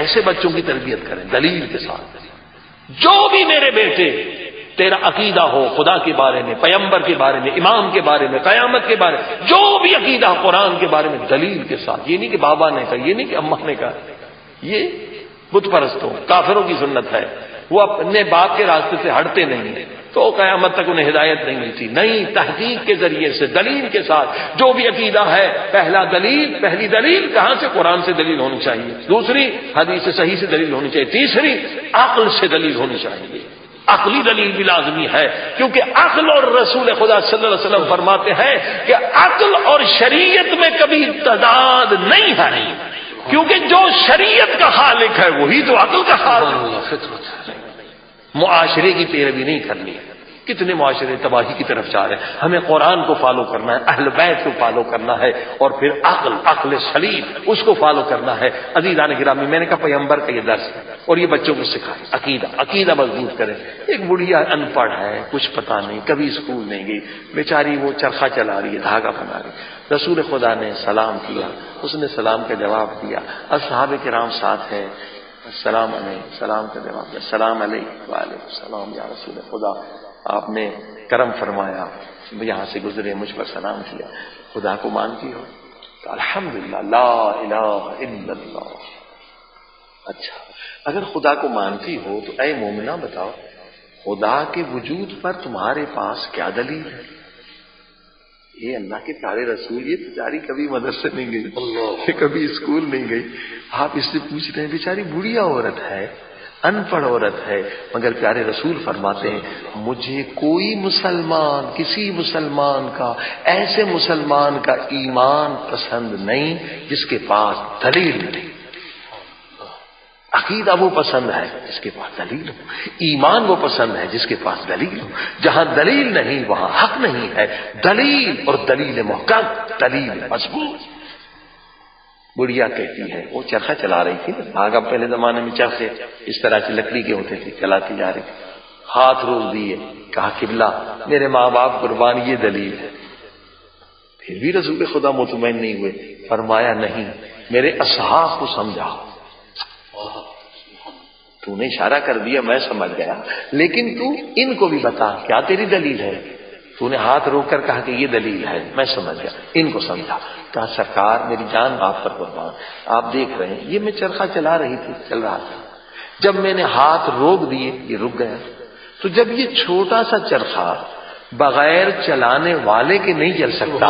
ایسے بچوں کی تربیت کریں دلیل کے ساتھ. جو بھی میرے بیٹے تیرا عقیدہ ہو خدا کے بارے میں، پیغمبر کے بارے میں، امام کے بارے میں، قیامت کے بارے میں، جو بھی عقیدہ قرآن کے بارے میں دلیل کے ساتھ. یہ نہیں کہ بابا نے کہا، یہ نہیں کہ اماں نے کہا، یہ بت پرستوں کافروں کی سنت ہے. وہ اپنے باپ کے راستے سے ہٹتے نہیں ہیں تو قیامت تک انہیں ہدایت نہیں ملتی. نہیں، تحقیق کے ذریعے سے دلیل کے ساتھ جو بھی عقیدہ ہے، پہلی دلیل کہاں سے؟ قرآن سے دلیل ہونی چاہیے، دوسری حدیث صحیح سے دلیل ہونی چاہیے، تیسری عقل سے دلیل ہونی چاہیے. عقلی دلیل بھی لازمی ہے، کیونکہ عقل اور رسول خدا صلی اللہ علیہ وسلم فرماتے ہیں کہ عقل اور شریعت میں کبھی تضاد نہیں ہے، کیونکہ جو شریعت کا خالق ہے وہی تو عقل کا خالق ہے. معاشرے کی پیروی نہیں کرنی ہے. کتنے معاشرے تباہی کی طرف جا رہے ہیں. ہمیں قرآن کو فالو کرنا ہے، اہل بیت کو فالو کرنا ہے، اور پھر عقل سلیم اس کو فالو کرنا ہے. عزیزان گرامی، میں نے کہا پیغمبر کا یہ درس ہے اور یہ بچوں کو سکھائے. عقیدہ مضبوط کرے. ایک بڑھیا ان پڑھ ہے، کچھ پتا نہیں، کبھی اسکول نہیں گئی، بیچاری وہ چرخہ چلا رہی ہے، دھاگا بنا رہی ہے. رسول خدا نے سلام کیا، اس نے سلام کا جواب دیا. اصحاب کرام ساتھ ہے، السلام علیکم، سلام کا جواب دیا، السلام علیکم، وعلیکم السلام یا رسول خدا، آپ نے کرم فرمایا، یہاں سے گزرے، مجھ پر سلام کیا، خدا کو مانتی ہو؟ تو الحمدللہ، لا الہ الا اللہ. اچھا، اگر خدا کو مانتی ہو تو اے مومنہ بتاؤ، خدا کے وجود پر تمہارے پاس کیا دلیل ہے؟ یہ اللہ کے پیارے رسول، یہ بیچاری کبھی مدرسے نہیں گئی، کبھی اسکول نہیں گئی. آپ اس سے پوچھ رہے ہیں، بیچاری بڑھیا عورت ہے، ان پڑھ عورت ہے، مگر پیارے رسول فرماتے ہیں مجھے کوئی مسلمان، کسی مسلمان کا، ایسے مسلمان کا ایمان پسند نہیں جس کے پاس دلیل نہیں. عقیدہ وہ پسند ہے جس کے پاس دلیل ہو، ایمان وہ پسند ہے جس کے پاس دلیل ہو. جہاں دلیل نہیں وہاں حق نہیں ہے. دلیل، اور دلیل محکم، دلیل مضبوط. بڑھیا کہتی ہے، وہ چرخہ چلا رہی تھی، دھاگا پہلے زمانے میں چرخے اس طرح سے لکڑی کے ہوتے تھے، چلاتی جا رہی تھی. ہاتھ روک دیے، کہا قبلہ میرے ماں باپ قربان، یہ دلیل ہے. پھر بھی رسول خدا مطمئن نہیں ہوئے. فرمایا نہیں، میرے اصحاب کو سمجھا. تو نے اشارہ کر دیا، میں سمجھ گیا، لیکن تو ان کو بھی بتا کیا تیری دلیل ہے. تو نے ہاتھ روک کر کہا کہ یہ دلیل ہے، میں سمجھ گیا، ان کو سمجھا. کہا سرکار میری جان آپ پر قربان، آپ دیکھ رہے ہیں یہ میں چرخہ چلا رہی تھی، چل رہا تھا، جب میں نے ہاتھ روک دیے یہ رک گیا. تو جب یہ چھوٹا سا چرخہ بغیر چلانے والے کے نہیں چل سکتا،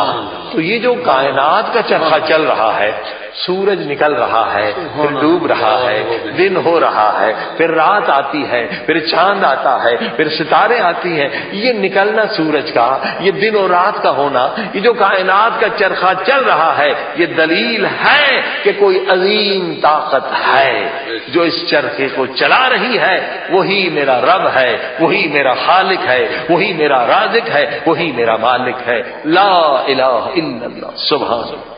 تو یہ جو کائنات کا چرخہ چل رہا ہے، سورج نکل رہا ہے، پھر ڈوب رہا ہے، دن ہو رہا ہے، پھر رات آتی ہے، پھر چاند آتا ہے، پھر ستارے آتی ہیں، یہ نکلنا سورج کا، یہ دن اور رات کا ہونا، یہ جو کائنات کا چرخہ چل رہا ہے، یہ دلیل ہے کہ کوئی عظیم طاقت ہے جو اس چرخے کو چلا رہی ہے. وہی میرا رب ہے، وہی میرا خالق ہے، وہی میرا رازق ہے، وہی میرا مالک ہے. لا الہ الا اللہ. سبحان اللہ.